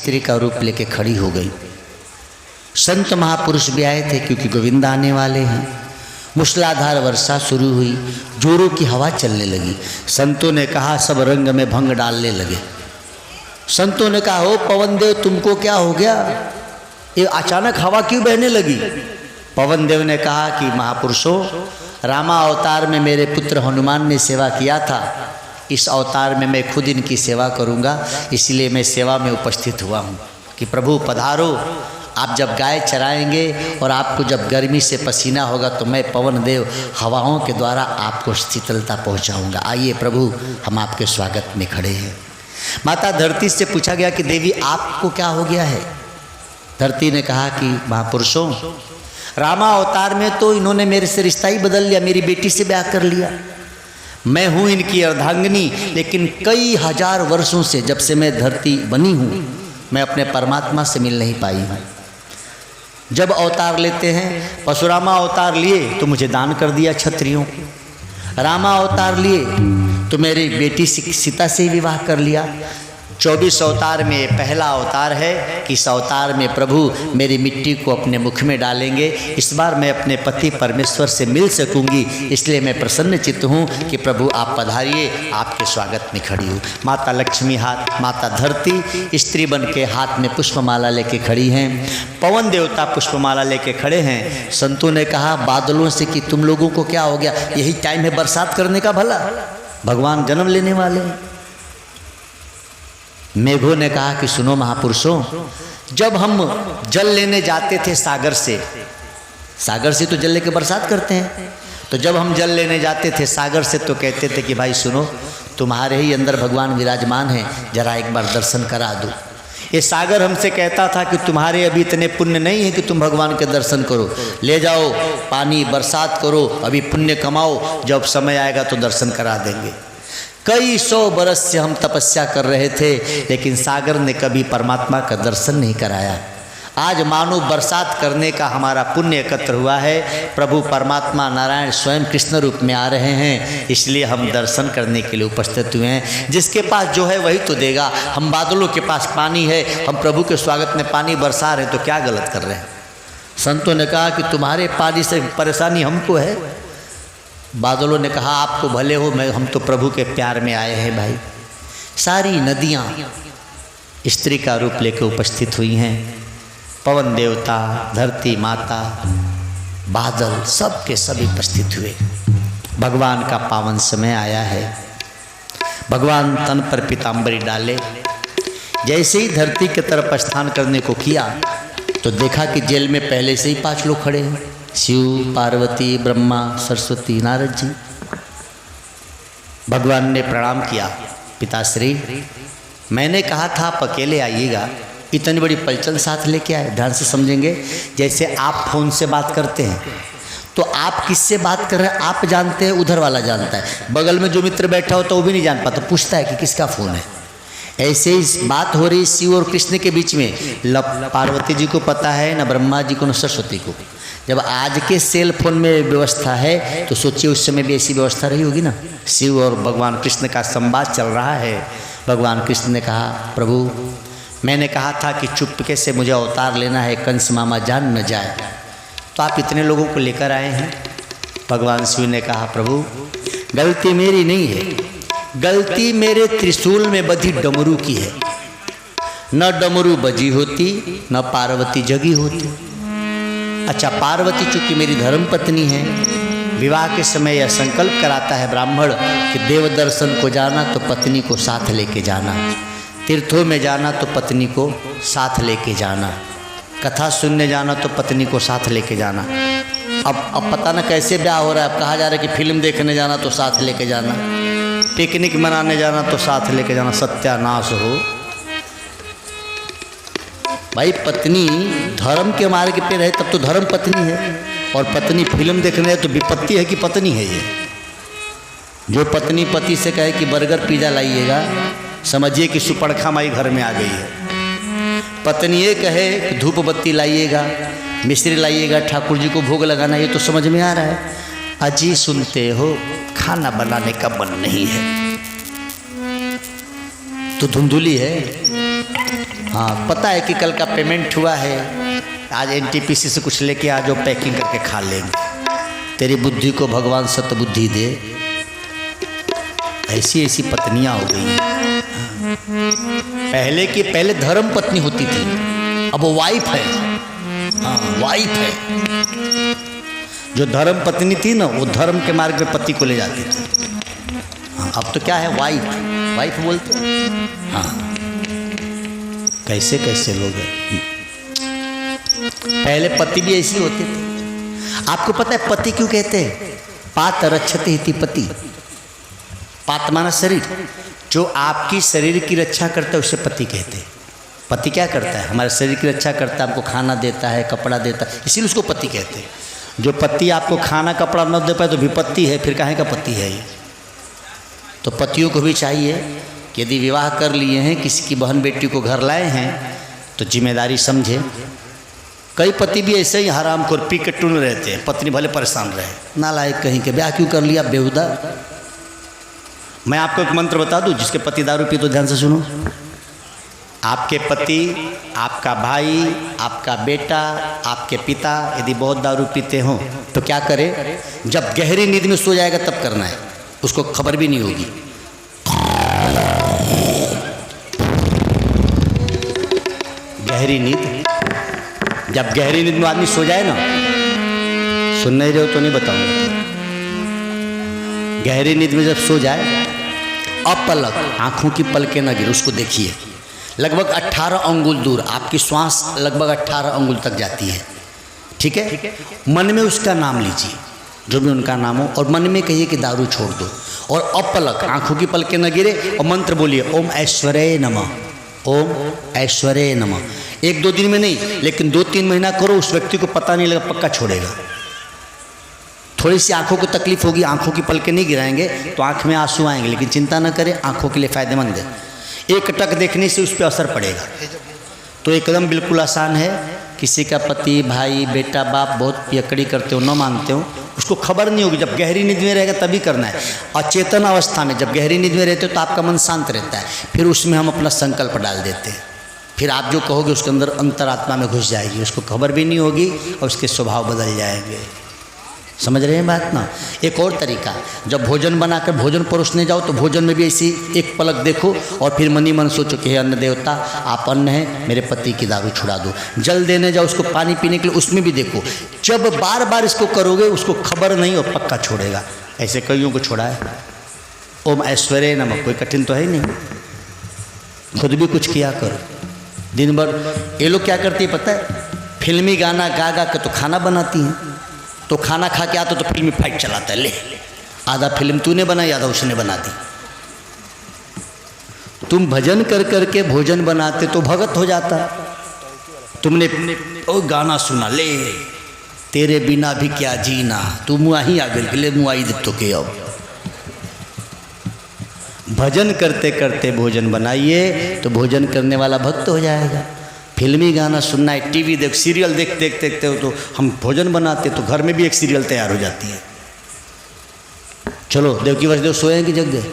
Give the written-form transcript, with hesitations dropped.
स्त्री का रूप लेके खड़ी हो गई। संत महापुरुष भी आए थे क्योंकि गोविंद आने वाले हैं। मूसलाधार वर्षा शुरू हुई, जोरों की हवा चलने लगी। संतों ने कहा, सब रंग में भंग डालने लगे। संतों ने कहा, ओ पवन देव तुमको क्या हो गया, ये अचानक हवा क्यों बहने लगी? पवन देव ने कहा कि महापुरुषों, रामा अवतार में मेरे पुत्र हनुमान ने सेवा किया था, इस अवतार में मैं खुद इनकी सेवा करूंगा, इसलिए मैं सेवा में उपस्थित हुआ हूँ कि प्रभु पधारो। आप जब गाय चराएंगे और आपको जब गर्मी से पसीना होगा तो मैं पवन देव हवाओं के द्वारा आपको शीतलता पहुंचाऊंगा। आइए प्रभु, हम आपके स्वागत में खड़े हैं। माता धरती से पूछा गया कि देवी आपको क्या हो गया है? धरती ने कहा कि महापुरुषों, रामा अवतार में तो इन्होंने मेरे से रिश्ता ही बदल लिया, मेरी बेटी से ब्याह कर लिया। मैं हूँ इनकी अर्धांगिनी, लेकिन कई हजार वर्षों से, जब से मैं धरती बनी हूँ, मैं अपने परमात्मा से मिल नहीं पाई हूँ। जब अवतार लेते हैं, परशुरामा अवतार लिए तो मुझे दान कर दिया क्षत्रियों को, रामा अवतार लिए तो मेरी बेटी सीता से ही विवाह कर लिया। 24 अवतार में पहला अवतार है कि इस अवतार में प्रभु मेरी मिट्टी को अपने मुख में डालेंगे। इस बार मैं अपने पति परमेश्वर से मिल सकूंगी, इसलिए मैं प्रसन्न चित्त हूँ कि प्रभु आप पधारिए, आपके स्वागत में खड़ी हूँ। माता लक्ष्मी हाथ, माता धरती स्त्री बन के हाथ में पुष्पमाला लेके खड़ी हैं। पवन देवता पुष्पमाला लेके खड़े हैं। संतों ने कहा बादलों से कि तुम लोगों को क्या हो गया, यही टाइम है बरसात करने का, भला भगवान जन्म लेने वाले हैं। मेघों ने कहा कि सुनो महापुरुषों, जब हम जल लेने जाते थे सागर से तो जल लेके बरसात करते हैं, तो जब हम जल लेने जाते थे सागर से तो कहते थे कि भाई सुनो, तुम्हारे ही अंदर भगवान विराजमान है, जरा एक बार दर्शन करा दो। ये सागर हमसे कहता था कि तुम्हारे अभी इतने पुण्य नहीं है कि तुम भगवान के दर्शन करो, ले जाओ पानी, बरसात करो, अभी पुण्य कमाओ, जब समय आएगा तो दर्शन करा देंगे। कई 100 बरस से हम तपस्या कर रहे थे, लेकिन सागर ने कभी परमात्मा का दर्शन नहीं कराया। आज मानो बरसात करने का हमारा पुण्य एकत्र हुआ है। प्रभु परमात्मा नारायण स्वयं कृष्ण रूप में आ रहे हैं, इसलिए हम दर्शन करने के लिए उपस्थित हुए हैं। जिसके पास जो है वही तो देगा। हम बादलों के पास पानी है, हम प्रभु के स्वागत में पानी बरसा रहे हैं, तो क्या गलत कर रहे हैं? संतों ने कहा कि तुम्हारे पानी से परेशानी हमको है। बादलों ने कहा आपको भले हो, हम तो प्रभु के प्यार में आए हैं भाई। सारी नदियाँ स्त्री का रूप लेकर उपस्थित हुई हैं। पवन देवता, धरती माता, बादल, सब के सब उपस्थित हुए। भगवान का पावन समय आया है। भगवान तन पर पीताम्बरी डाले, जैसे ही धरती की तरफ प्रस्थान करने को किया तो देखा कि जेल में पहले से ही 5 लोग खड़े हैं, शिव, पार्वती, ब्रह्मा, सरस्वती, नारद जी। भगवान ने प्रणाम किया, पिताश्री मैंने कहा था आप अकेले आइएगा, इतनी बड़ी पलचन साथ लेके आए। ध्यान से समझेंगे, जैसे आप फोन से बात करते हैं तो आप किससे बात कर रहे हैं आप जानते हैं, उधर वाला जानता है, बगल में जो मित्र बैठा होता है वो भी नहीं जान पाता, पूछता है कि किसका फ़ोन है। ऐसे ही बात हो रही शिव और कृष्ण के बीच में, पार्वती जी को पता है, न ब्रह्मा जी को, न सरस्वती को। जब आज के सेल फोन में व्यवस्था है तो सोचिए उस समय भी ऐसी व्यवस्था रही होगी ना। शिव और भगवान कृष्ण का संवाद चल रहा है। भगवान कृष्ण ने कहा प्रभु मैंने कहा था कि चुपके से मुझे अवतार लेना है, कंस मामा जान न जाए, तो आप इतने लोगों को लेकर आए हैं। भगवान शिव ने कहा प्रभु गलती मेरी नहीं है, गलती मेरे त्रिशूल में बधी डमरू की है। न डमरू बजी होती न पार्वती जगी होती। अच्छा, पार्वती चूंकि मेरी धर्म पत्नी है, विवाह के समय यह संकल्प कराता है ब्राह्मण कि देव दर्शन को जाना तो पत्नी को साथ लेके जाना, तीर्थों में जाना तो पत्नी को साथ लेके जाना, कथा सुनने जाना तो पत्नी को साथ लेके जाना। अब पता ना कैसे ब्याह हो रहा है। अब कहा जा रहा है कि फिल्म देखने जाना तो साथ लेके जाना, पिकनिक मनाने जाना तो साथ लेके जाना। सत्यानाश हो भाई। पत्नी धर्म के मार्ग पे रहे तब तो धर्म पत्नी है, और पत्नी फिल्म देखने है तो विपत्ति है कि पत्नी है। ये जो पत्नी पति से कहे कि बर्गर पिज़्ज़ा लाइएगा, समझिए कि सुपड़खा माई घर में आ गई है। पत्नी ये कहे कि धूप बत्ती लाइएगा, मिश्री लाइएगा, ठाकुर जी को भोग लगाना, ये तो समझ में आ रहा है। अजी सुनते हो, खाना बनाने का मन नहीं है तो धुंधुली है। हाँ, पता है कि कल का पेमेंट हुआ है, आज एनटीपीसी से कुछ लेके आ जाओ, पैकिंग करके खा लेंगे। तेरी बुद्धि को भगवान सत बुद्धि दे। ऐसी ऐसी पत्नियां हो गई हैं। पहले धर्म पत्नी होती थी, अब वो वाइफ है। हाँ, वाइफ है। जो धर्म पत्नी थी ना, वो धर्म के मार्ग में पति को ले जाती थी। हाँ, अब तो क्या है, वाइफ बोलते हैं। हाँ, कैसे कैसे लोग हैं। पहले पति भी ऐसे होते थे। आपको पता है पति क्यों कहते हैं? पात रक्षते इति पति। पात माना शरीर, जो आपकी शरीर की रक्षा करता है उसे पति कहते हैं। पति क्या करता है? हमारे शरीर की रक्षा करता है, हमको खाना देता है, कपड़ा देता है, इसीलिए उसको पति कहते हैं। जो पति आपको खाना कपड़ा न दे पाए तो विपत्ति है, फिर काहे का पति है ये? तो पतियों को भी चाहिए कि यदि विवाह कर लिए हैं, किसी की बहन बेटी को घर लाए हैं, तो जिम्मेदारी समझे। कई पति भी ऐसे ही हराम खोर पी के टून रहते हैं, पत्नी भले परेशान रहे, नालायक कहीं के, ब्याह क्यों कर लिया बेहुदा। मैं आपको एक मंत्र बता दूं, जिसके पति दारू पी तो ध्यान से सुनो। आपके पति, आपका भाई, आपका बेटा, आपके पिता यदि बहुत दारू पीते हो तो क्या करे? जब गहरी नींद में सो जाएगा तब करना है, उसको खबर भी नहीं होगी। गहरी नींद, जब गहरी नींद में आदमी सो जाए ना, सुन नहीं रहे हो तो नहीं बताऊंगा। गहरी नींद में जब सो जाए, अपलक, आंखों की पलकें न गिरे, उसको देखिए। लगभग 18 अंगुल दूर, आपकी श्वास लगभग 18 अंगुल तक जाती है, ठीक है? मन में उसका नाम लीजिए, जो भी उनका नाम हो, और मन में कहिए कि दारू छोड़ दो। और अपलक, आंखों की पलकें न गिरे, और मंत्र बोलिए, ओम ऐश्वर्य नमः, ओम ऐश्वर्य नमः। 1-2 दिन में नहीं, लेकिन 2-3 महीना करो, उस व्यक्ति को पता नहीं लगा, पक्का छोड़ेगा। थोड़ी सी आंखों को तकलीफ होगी, आंखों की पलकें नहीं गिराएंगे तो आंख में आंसू आएंगे, लेकिन चिंता न करें, आंखों के लिए फ़ायदेमंद है। एक टक देखने से उस पर असर पड़ेगा। तो एकदम बिल्कुल आसान है। किसी का पति, भाई, बेटा, बाप बहुत पियकड़ी करते हो, न मानते हो, उसको खबर नहीं होगी। जब गहरी नींद में रहेगा तभी करना है। अचेतन अवस्था में जब गहरी नींद में रहते हो तो आपका मन शांत रहता है, फिर उसमें हम अपना संकल्प डाल देते हैं। फिर आप जो कहोगे उसके अंदर अंतरात्मा में घुस जाएगी, उसको खबर भी नहीं होगी और उसके स्वभाव बदल जाएंगे। समझ रहे हैं बात ना? एक और तरीका, जब भोजन बनाकर भोजन परोसने जाओ तो भोजन में भी ऐसी एक पलक देखो और फिर मनी मन सोचो कि हे अन्न देवता, आप अन्न हैं, मेरे पति की दारू छुड़ा दो। जल देने जाओ उसको पानी पीने के लिए, उसमें भी देखो। जब बार बार इसको करोगे उसको खबर नहीं और पक्का छोड़ेगा। ऐसे कईयों को छोड़ा है। ओम ऐश्वर्य नमः, कोई कठिन तो है ही नहीं। खुद भी कुछ किया करो दिन भर। ये लोग क्या करती है पता है? फिल्मी गाना गा गा के तो खाना बनाती हैं, तो खाना खा के आता तो फिल्मी फाइट चलाता है। ले, आधा फिल्म तूने बनाई, आधा उसने बना दी। तुम भजन कर करके भोजन बनाते तो भगत हो जाता। तुमने ओ गाना सुना, ले तेरे बिना भी क्या जीना, तू मुआ ही आ गए, ले मुआई दे तो के। अब भजन करते करते भोजन बनाइए तो भोजन करने वाला भक्त हो जाएगा। फिल्मी गाना सुनना है, टीवी देख, सीरियल देखते हो तो हम भोजन बनाते तो घर में भी एक सीरियल तैयार हो जाती है। चलो देवकी वसुदेव सोए कि जग गए?